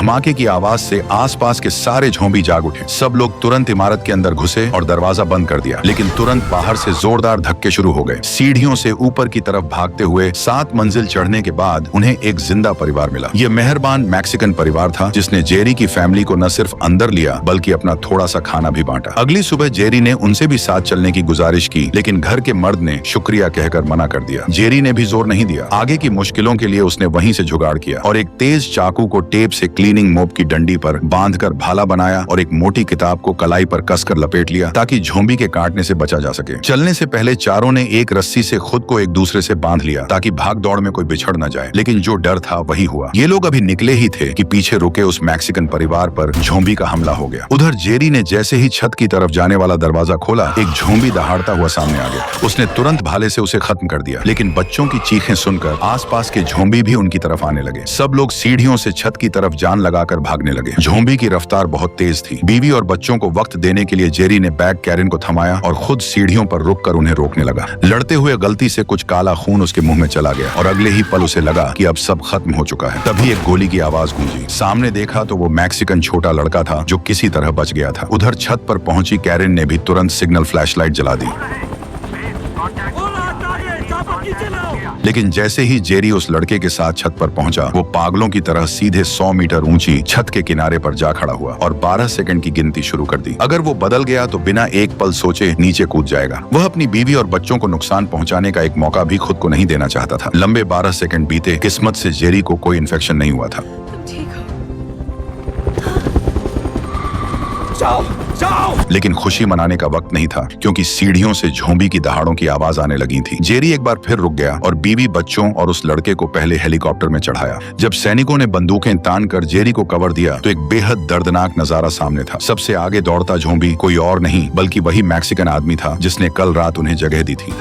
धमाके की आवाज से आसपास के सारे झोंबी जाग उठे। सब लोग तुरंत इमारत के अंदर घुसे और दरवाजा बंद कर दिया, लेकिन तुरंत बाहर से जोरदार धक्के शुरू हो गए। सीढ़ियों से ऊपर की तरफ भागते हुए 7 मंजिल चढ़ने के बाद उन्हें एक जिंदा परिवार मिला। ये मेहरबान मैक्सिकन परिवार था जिसने जेरी की फैमिली को न सिर्फ अंदर लिया बल्कि अपना थोड़ा सा खाना भी बांटा। अगली सुबह जेरी ने उनसे भी साथ चलने की गुजारिश की, लेकिन घर के मर्द ने शुक्रिया कहकर मना कर दिया। जेरी ने भी जोर नहीं दिया। आगे की मुश्किलों के लिए उसने वहीं से जुगाड़ किया और एक तेज चाकू को टेप से क्लीनिंग मोप की डंडी पर बांधकर भाला बनाया और एक मोटी किताब को कलाई पर कसकर लपेट लिया ताकि झोंबी के काटने से बचा जा सके। चलने से पहले चारों ने एक रस्सी से खुद को एक दूसरे से बांध लिया ताकि भाग दौड़ में कोई बिछड़ न जाए, लेकिन जो डर था वही हुआ। ये लोग अभी निकले ही थे कि पीछे रुके उस मैक्सिकन परिवार पर झोंबी का हमला हो गया। उधर जेरी ने जैसे ही छत की तरफ जाने वाला दरवाजा खोला, एक झोंबी दहाड़ता हुआ सामने आ गया। उसने तुरंत भाले से उसे खत्म कर दिया, लेकिन बच्चों की चीखें सुनकर आसपास के झोंबी भी उनकी तरफ आने लगे। सब लोग सीढ़ियों से छत की तरफ जान लगाकर भागने लगे। झोंबी की रफ्तार बहुत तेज थी। बीवी और बच्चों को वक्त देने के लिए जेरी ने बैग कैरिन को थमाया और खुद सीढ़ियों पर रुककर उन्हें रोकने लगा। लड़ते हुए गलती से कुछ काला खून उसके मुंह में चला गया और अगले ही पल उसे लगा कि अब सब खत्म हो चुका है। तभी एक गोली की आवाज गूंजी। सामने देखा तो वो मैक्सिकन छोटा लड़का था जो किसी तरह बच गया था। उधर छत पर पहुंची कैरिन ने भी तुरंत सिग्नल फ्लैशलाइट जला दी, लेकिन जैसे ही जेरी उस लड़के के साथ छत पर पहुंचा, वो पागलों की तरह सीधे 100 मीटर ऊंची छत के किनारे पर जा खड़ा हुआ और 12 सेकंड की गिनती शुरू कर दी। अगर वो बदल गया तो बिना एक पल सोचे नीचे कूद जाएगा। वह अपनी बीवी और बच्चों को नुकसान पहुंचाने का एक मौका भी खुद को नहीं देना चाहता था। लंबे 12 सेकंड बीते। किस्मत से जेरी को कोई इन्फेक्शन नहीं हुआ था। लेकिन खुशी मनाने का वक्त नहीं था, क्योंकि सीढ़ियों से झोंबी की दहाड़ों की आवाज आने लगी थी। जेरी एक बार फिर रुक गया और बीवी, बच्चों और उस लड़के को पहले हेलीकॉप्टर में चढ़ाया। जब सैनिकों ने बंदूकें तान कर जेरी को कवर दिया तो एक बेहद दर्दनाक नजारा सामने था। सबसे आगे दौड़ता झोंबी कोई और नहीं बल्कि वही मैक्सिकन आदमी था जिसने कल रात उन्हें जगह दी थी।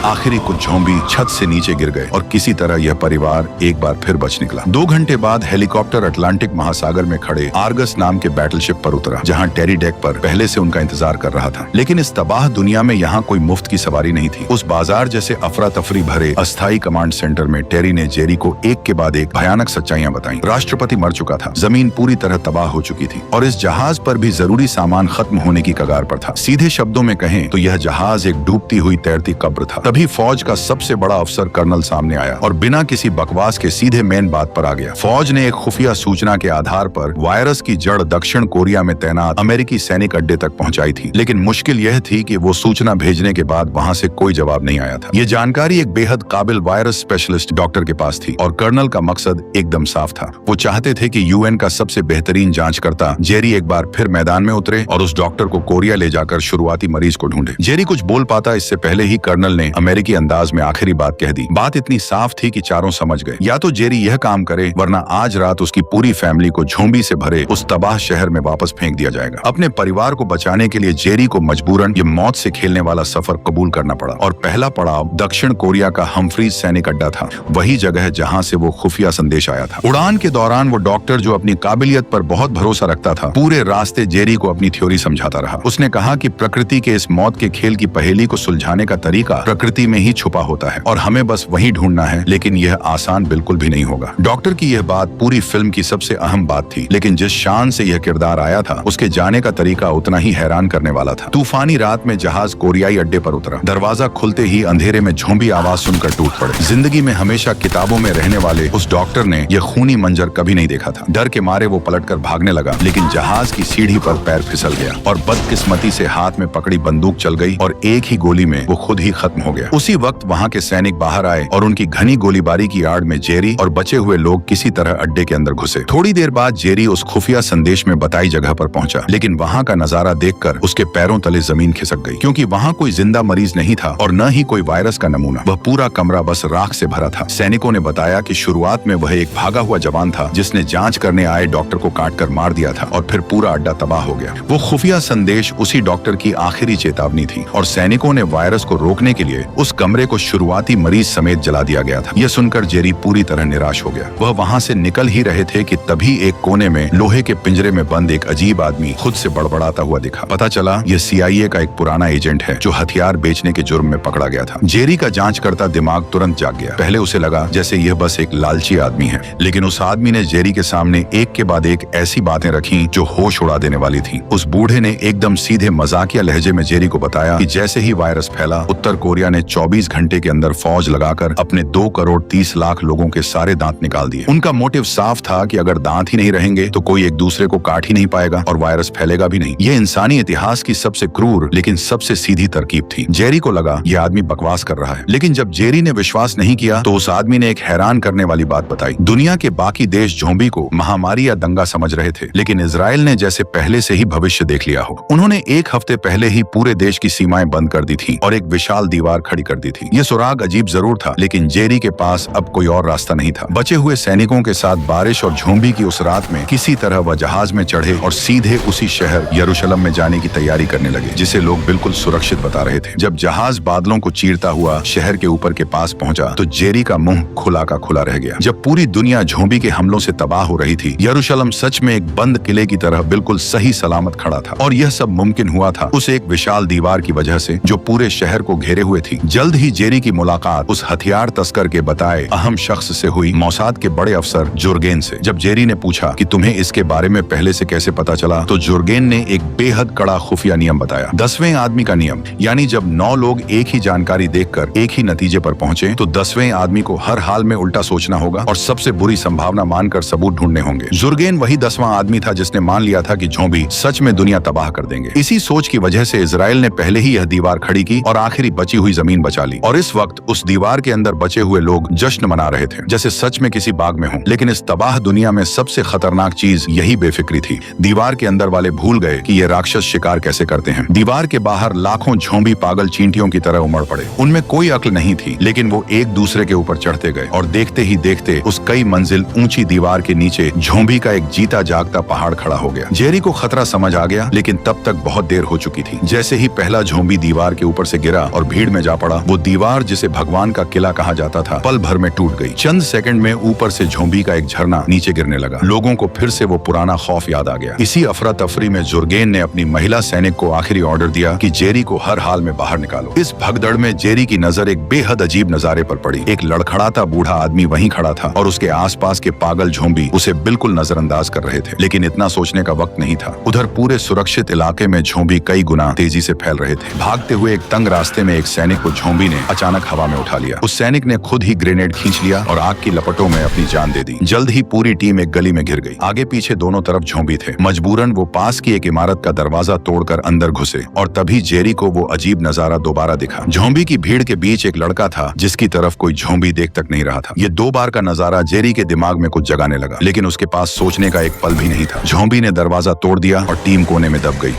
आखिरी कुछ झोंबी छत से नीचे गिर गए और किसी तरह यह परिवार एक बार फिर बच निकला। 2 घंटे बाद हेलीकॉप्टर अटलांटिक महासागर में खड़े आर्गस नाम के बैटलशिप पर उतरा, जहां टेरी डेक पर पहले से उनका इंतजार कर रहा था। लेकिन इस तबाह दुनिया में यहाँ कोई मुफ्त की सवारी नहीं थी। उस बाजार जैसे अफरा तफरी भरे अस्थायी कमांड सेंटर में टेरी ने जेरी को एक के बाद एक भयानक सच्चाइयां बताई। राष्ट्रपति मर चुका था, जमीन पूरी तरह तबाह हो चुकी थी और इस जहाज पर भी जरूरी सामान खत्म होने की कगार पर था। सीधे शब्दों में कहें तो यह जहाज एक डूबती हुई तैरती कब्र था। तभी फौज का सबसे बड़ा अफसर कर्नल सामने आया और बिना किसी बकवास के सीधे मेन बात पर आ गया। फौज ने एक खुफिया सूचना के आधार पर वायरस की जड़ दक्षिण कोरिया में तैनात अमेरिकी सैनिक अड्डे तक पहुंचाई थी, लेकिन मुश्किल यह थी कि वो सूचना भेजने के बाद वहां से कोई जवाब नहीं आया था। ये जानकारी एक बेहद काबिल वायरस स्पेशलिस्ट डॉक्टर के पास थी और कर्नल का मकसद एकदम साफ था। वो चाहते थे कि यूएन का सबसे बेहतरीन जांचकर्ता जेरी एक बार फिर मैदान में उतरे और उस डॉक्टर को कोरिया ले जाकर शुरुआती मरीज को ढूंढे। जेरी कुछ बोल पाता इससे पहले ही कर्नल ने अमेरिकी अंदाज में आखिरी बात कह दी। बात इतनी साफ थी कि चारों समझ गए, या तो जेरी यह काम करे वरना आज रात उसकी पूरी फैमिली को झोंबी से भरे उस तबाह शहर में वापस फेंक दिया जाएगा। अपने परिवार को बचाने के लिए जेरी को मजबूरन ये मौत से खेलने वाला सफर कबूल करना पड़ा और पहला पड़ाव दक्षिण कोरिया का हम्फ्रीज सैनिक अड्डा था, वही जगह जहां से वो खुफिया संदेश आया था। उड़ान के दौरान वो डॉक्टर जो अपनी काबिलियत पर बहुत भरोसा रखता था, पूरे रास्ते जेरी को अपनी थ्योरी समझाता रहा। उसने कहा कि प्रकृति के इस मौत के खेल की पहेली को सुलझाने का तरीका प्रकृति में ही छुपा होता है और हमें बस वही ढूंढना है, लेकिन यह आसान बिल्कुल भी नहीं होगा। डॉक्टर की यह बात पूरी फिल्म की सबसे अहम बात थी, लेकिन जिस शान से यह किरदार आया था उसके जाने का तरीका उतना ही हैरान करने वाला था। तूफानी रात में जहाज कोरियाई अड्डे पर उतरा। दरवाजा खुलते ही अंधेरे में झोंबी आवाज सुनकर टूट पड़े। जिंदगी में हमेशा किताबों में रहने वाले उस डॉक्टर ने यह खूनी मंजर कभी नहीं देखा था। डर के मारे वो पलटकर भागने लगा, लेकिन जहाज की सीढ़ी पर पैर फिसल गया और बदकिस्मती से हाथ में पकड़ी बंदूक चल गई और एक ही गोली में वो खुद ही खत्म हो गया। उसी वक्त वहाँ के सैनिक बाहर आए और उनकी घनी गोलीबारी की आड़ में जेरी और बचे हुए लोग किसी तरह अड्डे के अंदर घुसे। थोड़ी देर बाद जेरी उस खुफिया संदेश में बताई जगह पर पहुंचा, लेकिन वहाँ का नजारा देखकर उसके पैरों तले जमीन खिसक गई, क्योंकि वहाँ कोई जिंदा मरीज नहीं था और न ही कोई वायरस का नमूना। वह पूरा कमरा बस राख से भरा था। सैनिकों ने बताया कि शुरुआत में वह एक भागा हुआ जवान था जिसने जांच करने आए डॉक्टर को काटकर मार दिया था और फिर पूरा अड्डा तबाह हो गया। वो खुफिया संदेश उसी डॉक्टर की आखिरी चेतावनी थी और सैनिकों ने वायरस को रोकने के लिए उस कमरे को शुरुआती मरीज समेत जला दिया गया था। यह सुनकर जेरी पूरी तरह निराश हो गया। वह वहां से निकल ही रहे थे कि तभी एक कोने में लोहे के पिंजरे में बंद एक अजीब आदमी खुद से बड़बड़ाता हुआ दिखा। पता चला यह CIA का एक पुराना एजेंट है जो हथियार बेचने के जुर्म में पकड़ा गया था। जेरी का जांच करता दिमाग तुरंत जाग गया। पहले उसे लगा जैसे यह बस एक लालची आदमी है, लेकिन उस आदमी ने जेरी के सामने एक के बाद एक ऐसी बातें रखी जो होश उड़ा देने वाली थी। उस बूढ़े ने एकदम सीधे मजाकिया लहजे में जेरी को बताया कि जैसे ही वायरस फैला, उत्तर कोरिया ने 24 घंटे के अंदर फौज लगाकर अपने 2 करोड़ 30 लाख लोगों के सारे दांत निकाल दिए। उनका मोटिव साफ था कि अगर दांत ही नहीं रहेंगे तो कोई एक दूसरे को काट ही नहीं पाएगा और वायरस फैलेगा भी नहीं। यह इंसानी इतिहास की सबसे क्रूर लेकिन सबसे सीधी तरकीब थी। जेरी को लगा यह आदमी बकवास कर रहा है, लेकिन जब जेरी ने विश्वास नहीं किया तो उस आदमी ने एक हैरान करने वाली बात बताई। दुनिया के बाकी देश ज़ोंबी को महामारी या दंगा समझ रहे थे, लेकिन इजराइल ने जैसे पहले से ही भविष्य देख लिया हो। उन्होंने 1 हफ्ते पहले ही पूरे देश की सीमाएं बंद कर दी थी और एक विशाल दीवार खड़ी कर दी थी। यह सुराग अजीब जरूर था, लेकिन जेरी के पास अब कोई और रास्ता नहीं था। बचे हुए सैनिकों के साथ बारिश और ज़ोंबी की उस रात में किसी तरह वह जहाज में चढ़े और सीधे उसी शहर यरूशलेम में जाने की तैयारी करने लगे जिसे लोग बिल्कुल सुरक्षित बता रहे थे। जब जहाज बादलों को चीरता हुआ शहर के ऊपर के पास पहुंचा तो जेरी का मुंह खुला का खुला रह गया। जब पूरी दुनिया ज़ोंबी के हमलों से तबाह हो रही थी, यरूशलेम सच में एक बंद किले की तरह बिल्कुल सही सलामत खड़ा था। और यह सब मुमकिन हुआ था उस एक विशाल दीवार की वजह से जो पूरे शहर को घेरे हुए थी। जल्द ही जेरी की मुलाकात उस हथियार तस्कर के बताए अहम शख्स से हुई, मौसाद के बड़े अफसर जुर्गेन से। जब जेरी ने पूछा कि तुम्हें इसके बारे में पहले से कैसे पता चला, तो जुर्गेन ने एक बेहद कड़ा खुफिया नियम बताया। 10वें आदमी का नियम, यानी जब 9 लोग एक ही जानकारी देखकर एक ही नतीजे पर पहुंचे तो 10वें आदमी को हर हाल में उल्टा सोचना होगा और सबसे बुरी संभावना मानकर सबूत ढूंढने होंगे। जुर्गेन वही 10वां आदमी था जिसने मान लिया था कि ज़ोंबी सच में दुनिया तबाह कर देंगे। इसी सोच की वजह से इजराइल ने पहले ही यह दीवार खड़ी की और आखिरी बची हुई जमीन बचा ली। और इस वक्त उस दीवार के अंदर बचे हुए लोग जश्न मना रहे थे जैसे सच में किसी बाग में हो। लेकिन इस तबाह दुनिया में सबसे खतरनाक चीज यही बेफिक्री थी। दीवार के अंदर वाले भूल गए कि ये राक्षस शिकार कैसे करते हैं। दीवार के बाहर लाखों ज़ोंबी पागल चींटियों की तरह उमड़ पड़े। उनमें कोई अक्ल नहीं थी, लेकिन वो एक दूसरे के ऊपर चढ़ते गए और देखते ही देखते उस कई मंजिल ऊंची दीवार के नीचे ज़ोंबी का एक जीता जागता पहाड़ खड़ा हो गया। जेरी को खतरा समझ आ गया, लेकिन तब तक बहुत देर हो चुकी थी। जैसे ही पहला ज़ोंबी दीवार के ऊपर से गिरा और भीड़ में जा पड़ा, वो दीवार जिसे भगवान का किला कहा जाता था पल भर में टूट गई। चंद सेकंड में ऊपर से ज़ोंबी का एक झरना नीचे गिरने लगा। लोगों को फिर से वो पुराना खौफ याद आ गया। इसी अफरा तफरी में जुर्गेन ने अपनी महिला सैनिक को आखिरी ऑर्डर दिया कि जेरी को हर हाल में बाहर निकालो। इस भगदड़ में जेरी की नजर एक बेहद अजीब नजारे पर पड़ी। एक लड़खड़ाता बूढ़ा आदमी वहीं खड़ा था और उसके आसपास के पागल ज़ोंबी उसे बिल्कुल नजरअंदाज कर रहे थे। लेकिन इतना सोचने का वक्त नहीं था। उधर पूरे सुरक्षित इलाके में ज़ोंबी कई गुना तेजी से फैल रहे थे। भागते हुए एक तंग रास्ते में एक सैनिक को ज़ोंबी ने अचानक हवा में उठा लिया। उस सैनिक ने खुद ही ग्रेनेड खींच लिया और आग की लपटों में अपनी जान दे दी। जल्द ही पूरी टीम एक गली में घिर गई। आगे पीछे दोनों तरफ ज़ोंबी थे। मजबूरन वो पास की एक इमारत का दरवाजा तोड़कर अंदर घुसे और तभी जेरी को वो अजीब नजारा दोबारा दिखा। ज़ोंबी की भीड़ के बीच एक लड़का था जिसकी तरफ कोई ज़ोंबी देख तक नहीं रहा था। ये 2 बार का नजारा जेरी के दिमाग में कुछ जगाने लगा, लेकिन उसके पास सोचने का एक पल भी नहीं था। ज़ोंबी ने दरवाजा तोड़ दिया और टीम कोने में दब गई।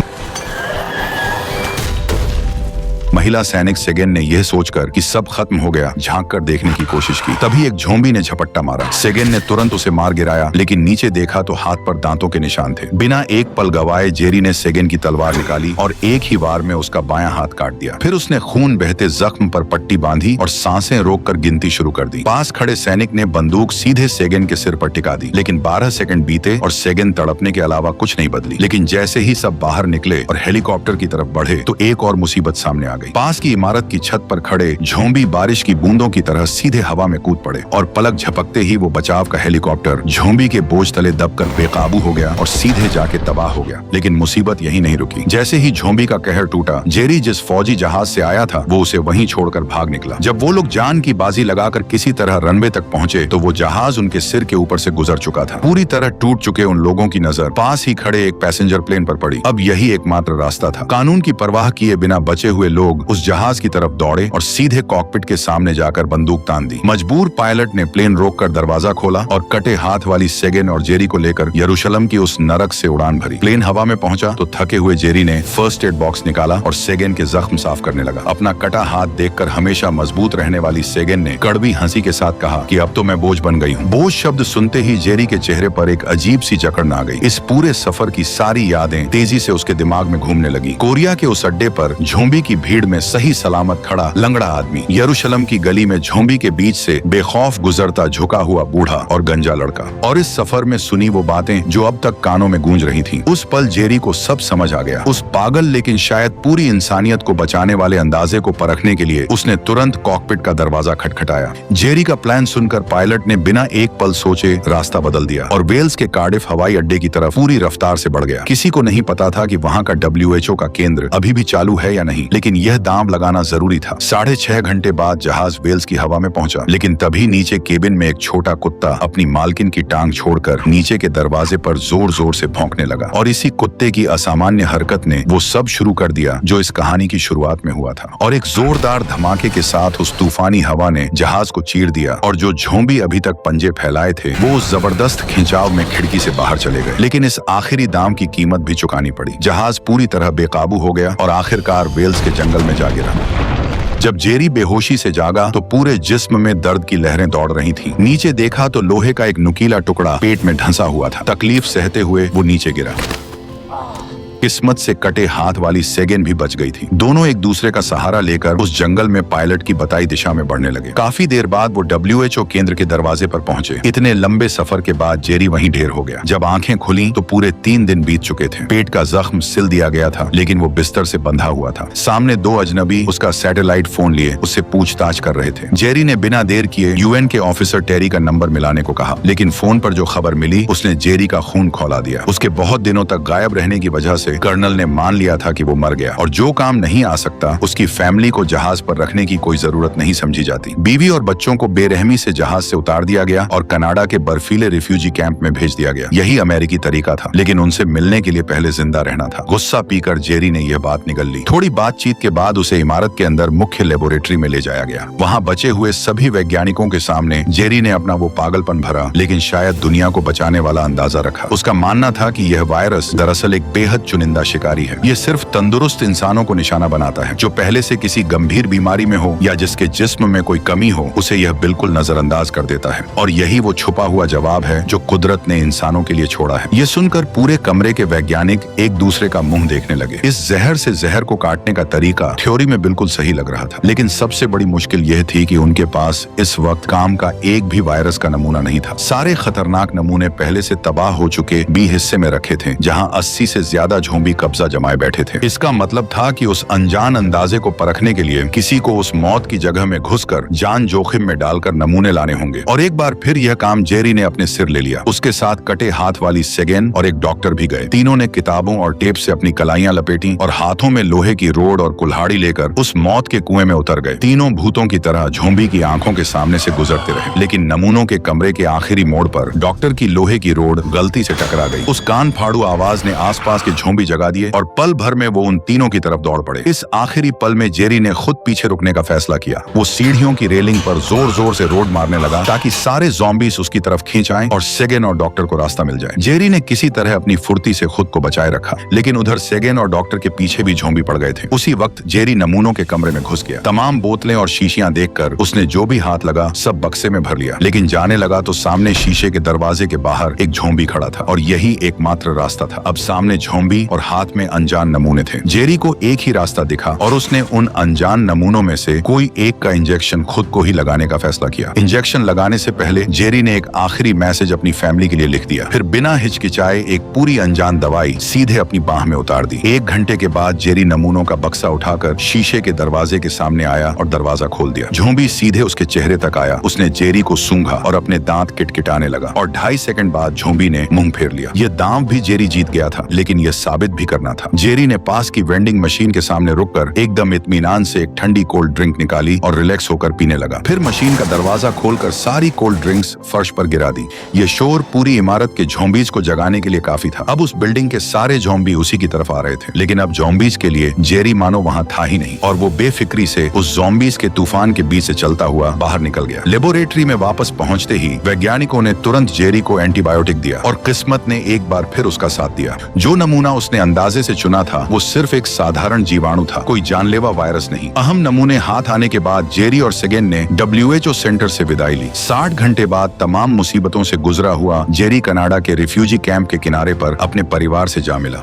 महिला सैनिक सेगेन ने यह सोचकर कि सब खत्म हो गया झांक कर देखने की कोशिश की। तभी एक ज़ोंबी ने झपट्टा मारा। सेगेन ने तुरंत उसे मार गिराया, लेकिन नीचे देखा तो हाथ पर दांतों के निशान थे। बिना एक पल गवाए जेरी ने सेगेन की तलवार निकाली और एक ही वार में उसका बायां हाथ काट दिया। फिर उसने खून बहते जख्म पर पट्टी बांधी और सांसें रोककर गिनती शुरू कर दी। पास खड़े सैनिक ने बंदूक सीधे सेगेन के सिर पर टिका दी, लेकिन 12 सेकंड बीते और सेगेन तड़पने के अलावा कुछ नहीं बदली। लेकिन जैसे ही सब बाहर निकले और हेलीकॉप्टर की तरफ बढ़े तो एक और मुसीबत सामने आ गई। पास की इमारत की छत पर खड़े ज़ोंबी बारिश की बूंदों की तरह सीधे हवा में कूद पड़े और पलक झपकते ही वो बचाव का हेलीकॉप्टर ज़ोंबी के बोझ तले दबकर बेकाबू हो गया और सीधे जाके तबाह हो गया। लेकिन मुसीबत यही नहीं रुकी। जैसे ही ज़ोंबी का कहर टूटा, जेरी जिस फौजी जहाज से आया था वो उसे वहीं छोड़कर भाग निकला। जब वो लोग जान की बाजी लगाकर किसी तरह रनवे तक पहुंचे तो वो जहाज उनके सिर के ऊपर से गुजर चुका था। पूरी तरह टूट चुके उन लोगों की नजर पास ही खड़े एक पैसेंजर प्लेन पर पड़ी। अब यही एकमात्र रास्ता था। कानून की परवाह किए बिना बचे हुए लोग उस जहाज की तरफ दौड़े और सीधे कॉकपिट के सामने जाकर बंदूक तान दी। मजबूर पायलट ने प्लेन रोककर दरवाजा खोला और कटे हाथ वाली सेगेन और जेरी को लेकर यरूशलेम की उस नरक से उड़ान भरी। प्लेन हवा में पहुंचा तो थके हुए जेरी ने फर्स्ट एड बॉक्स निकाला और सेगेन के जख्म साफ करने लगा। अपना कटा हाथ देखकर हमेशा मजबूत रहने वाली सेगेन ने कड़वी हंसी के साथ कहा कि अब तो मैं बोझ बन गई हूँ। बोझ शब्द सुनते ही जेरी के चेहरे पर एक अजीब सी जकड़ आ गई। इस पूरे सफर की सारी यादें तेजी से उसके दिमाग में घूमने लगी। कोरिया के उस अड्डे पर ज़ोंबी की भीड़ भीड़ में सही सलामत खड़ा लंगड़ा आदमी, यरूशलेम की गली में झोंबी के बीच से बेखौफ गुजरता झुका हुआ बूढ़ा और गंजा लड़का। और इस सफर में सुनी वो बातें जो अब तक कानों में गूंज रही थीं। उस पल जेरी को सब समझ आ गया। उस पागल लेकिन शायद पूरी इंसानियत को बचाने वाले अंदाजे को परखने के लिए उसने तुरंत कॉकपिट का दरवाजा खटखटाया। जेरी का प्लान सुनकर पायलट ने बिना एक पल सोचे रास्ता बदल दिया और वेल्स के कार्डिफ हवाई अड्डे की तरफ पूरी रफ्तार से बढ़ गया। किसी को नहीं पता था कि वहाँ का WHO का केंद्र अभी भी चालू है या नहीं, लेकिन यह दांव लगाना जरूरी था। 6.5 घंटे बाद जहाज वेल्स की हवा में पहुंचा, लेकिन तभी नीचे केबिन में एक छोटा कुत्ता अपनी मालकिन की टांग छोड़कर नीचे के दरवाजे पर जोर जोर से भौंकने लगा। और इसी कुत्ते की असामान्य हरकत ने वो सब शुरू कर दिया जो इस कहानी की शुरुआत में हुआ था। और एक जोरदार धमाके के साथ उस तूफानी हवा ने जहाज को चीर दिया और जो झोंबी अभी तक पंजे फैलाए थे वो उस जबरदस्त खिंचाव में खिड़की से बाहर चले गए। लेकिन इस आखिरी दाम की कीमत भी चुकानी पड़ी। जहाज पूरी तरह बेकाबू हो गया और आखिरकार वेल्स के जंगल में जा गिरा। जब जेरी बेहोशी से जागा तो पूरे जिस्म में दर्द की लहरें दौड़ रही थीं। नीचे देखा तो लोहे का एक नुकीला टुकड़ा पेट में ढंसा हुआ था। तकलीफ सहते हुए वो नीचे गिरा। किस्मत से कटे हाथ वाली सेगेन भी बच गई थी। दोनों एक दूसरे का सहारा लेकर उस जंगल में पायलट की बताई दिशा में बढ़ने लगे। काफी देर बाद वो WHO केंद्र के दरवाजे पर पहुंचे। इतने लंबे सफर के बाद जेरी वहीं ढेर हो गया। जब आंखें खुली तो पूरे 3 दिन बीत चुके थे। पेट का जख्म सिल दिया गया था, लेकिन वो बिस्तर से बंधा हुआ था। सामने 2 अजनबी उसका सैटेलाइट फोन लिए उससे पूछताछ कर रहे थे। जेरी ने बिना देर किए UN के ऑफिसर टेरी का नंबर मिलाने को कहा, लेकिन फोन पर जो खबर मिली उसने जेरी का खून खौला दिया। उसके बहुत दिनों तक गायब रहने की वजह से कर्नल ने मान लिया था कि वो मर गया और जो काम नहीं आ सकता उसकी फैमिली को जहाज पर रखने की कोई जरूरत नहीं समझी जाती। बीवी और बच्चों को बेरहमी से जहाज से उतार दिया गया और कनाडा के बर्फीले रिफ्यूजी कैंप में भेज दिया गया। यही अमेरिकी तरीका था, लेकिन उनसे मिलने के लिए पहले जिंदा रहना था। गुस्सा पीकर जेरी ने यह बात निगल ली। थोड़ी बातचीत के बाद उसे इमारत के अंदर मुख्य लेबोरेटरी में ले जाया गया। वहाँ बचे हुए सभी वैज्ञानिकों के सामने जेरी ने अपना वो पागलपन भरा लेकिन शायद दुनिया को बचाने वाला अंदाजा रखा। उसका मानना था कि यह वायरस दरअसल एक बेहद चुनिंदा शिकारी है। ये सिर्फ तंदुरुस्त इंसानों को निशाना बनाता है। जो पहले से किसी गंभीर बीमारी में हो या जिसके जिस्म में कोई कमी हो उसे यह बिल्कुल नजरअंदाज कर देता है। और यही वो छुपा हुआ जवाब है जो कुदरत ने इंसानों के लिए छोड़ा है। ये सुनकर पूरे कमरे के वैज्ञानिक एक दूसरे का मुंह देखने लगे। इस जहर से जहर को काटने का तरीका थ्योरी में बिल्कुल सही लग रहा था, लेकिन सबसे बड़ी मुश्किल यह थी कि उनके पास इस वक्त काम का एक भी वायरस का नमूना नहीं था। सारे खतरनाक नमूने पहले से तबाह हो चुके B हिस्से में रखे थे, जहाँ 80 से ज्यादा झोंबी कब्जा जमाए बैठे थे। इसका मतलब था कि उस अनजान अंदाजे को परखने के लिए किसी को उस मौत की जगह में घुसकर जान जोखिम में डालकर नमूने लाने होंगे। और एक बार फिर यह काम जेरी ने अपने सिर ले लिया। उसके साथ कटे हाथ वाली सेगेन और एक डॉक्टर भी गए। तीनों ने किताबों और टेप से अपनी कलाइयां लपेटी और हाथों में लोहे की रोड और कुल्हाड़ी लेकर उस मौत के कुएं में उतर गए। तीनों भूतों की तरह झोंबी की आंखों के सामने से गुजरते रहे, लेकिन नमूनों के कमरे के आखिरी मोड़ पर डॉक्टर की लोहे की रोड गलती से टकरा गई। उस कान फाड़ू आवाज ने आसपास के झोंबी जगा दिए और पल भर में वो उन तीनों की तरफ दौड़ पड़े। इस आखिरी पल में जेरी ने खुद पीछे रुकने का फैसला किया। वो सीढ़ियों की रेलिंग पर जोर जोर से रोड मारने लगा ताकि सारे ज़ॉम्बीज़ उसकी तरफ खींच आएं और सेगेन और डॉक्टर को रास्ता मिल जाए। जेरी ने किसी तरह अपनी फुर्ती से खुद को बचाए रखा, लेकिन उधर सेगेन और डॉक्टर के पीछे भी झोंबी पड़ गए थे। उसी वक्त जेरी नमूनों के कमरे में घुस गया। तमाम बोतलें और शीशियां देखकर उसने जो भी हाथ लगा सब बक्से में भर लिया, लेकिन जाने लगा तो सामने शीशे के दरवाजे के बाहर एक झोंबी खड़ा था और यही एकमात्र रास्ता था। अब सामने झोंबी और हाथ में अनजान नमूने थे। जेरी को एक ही रास्ता दिखा और उसने उन अनजान नमूनों में से कोई एक का इंजेक्शन खुद को ही लगाने का फैसला किया। इंजेक्शन लगाने से पहले जेरी ने एक आखिरी मैसेज अपनी फैमिली के लिए लिख दिया, फिर बिना हिचकिचाए एक पूरी अनजान दवाई सीधे अपनी बाह में उतार दी। 1 घंटे के बाद जेरी नमूनों का बक्सा उठाकर शीशे के दरवाजे के सामने आया और दरवाजा खोल दिया। झोंबी सीधे उसके चेहरे तक आया। उसने जेरी को सूंघा और अपने दांत किटकिटाने लगा और 2.5 सेकंड बाद झोंबी ने मुंह फेर लिया। यह दांव भी जेरी जीत गया था, लेकिन यह साबित भी करना था। जेरी ने पास की वेंडिंग मशीन के सामने रुककर एकदम इत्मीनान से एक ठंडी कोल्ड ड्रिंक निकाली और रिलैक्स होकर पीने लगा। फिर मशीन का दरवाजा खोलकर सारी कोल्ड ड्रिंक्स फर्श पर गिरा दी। ये शोर पूरी इमारत के झोंबीज को जगाने के लिए काफी था। अब उस बिल्डिंग के सारे झोंबी उसी की तरफ आ रहे थे, लेकिन अब झोंबीज के लिए जेरी मानो वहाँ था ही नहीं और वो बेफिक्री से उस ज़ॉम्बीज के तूफान के बीच से चलता हुआ बाहर निकल गया। लेबोरेटरी में वापस पहुंचते ही वैज्ञानिकों ने तुरंत जेरी को एंटीबायोटिक दिया और किस्मत ने एक बार फिर उसका साथ दिया। जो नमूना उसने अंदाजे से चुना था वो सिर्फ एक साधारण जीवाणु था, कोई जानलेवा वायरस नहीं। अहम नमूने हाथ आने के बाद जेरी और सेगेन ने WHO सेंटर से विदाई ली। 60 घंटे बाद तमाम मुसीबतों से गुजरा हुआ जेरी कनाडा के रिफ्यूजी कैंप के किनारे पर अपने परिवार से जा मिला।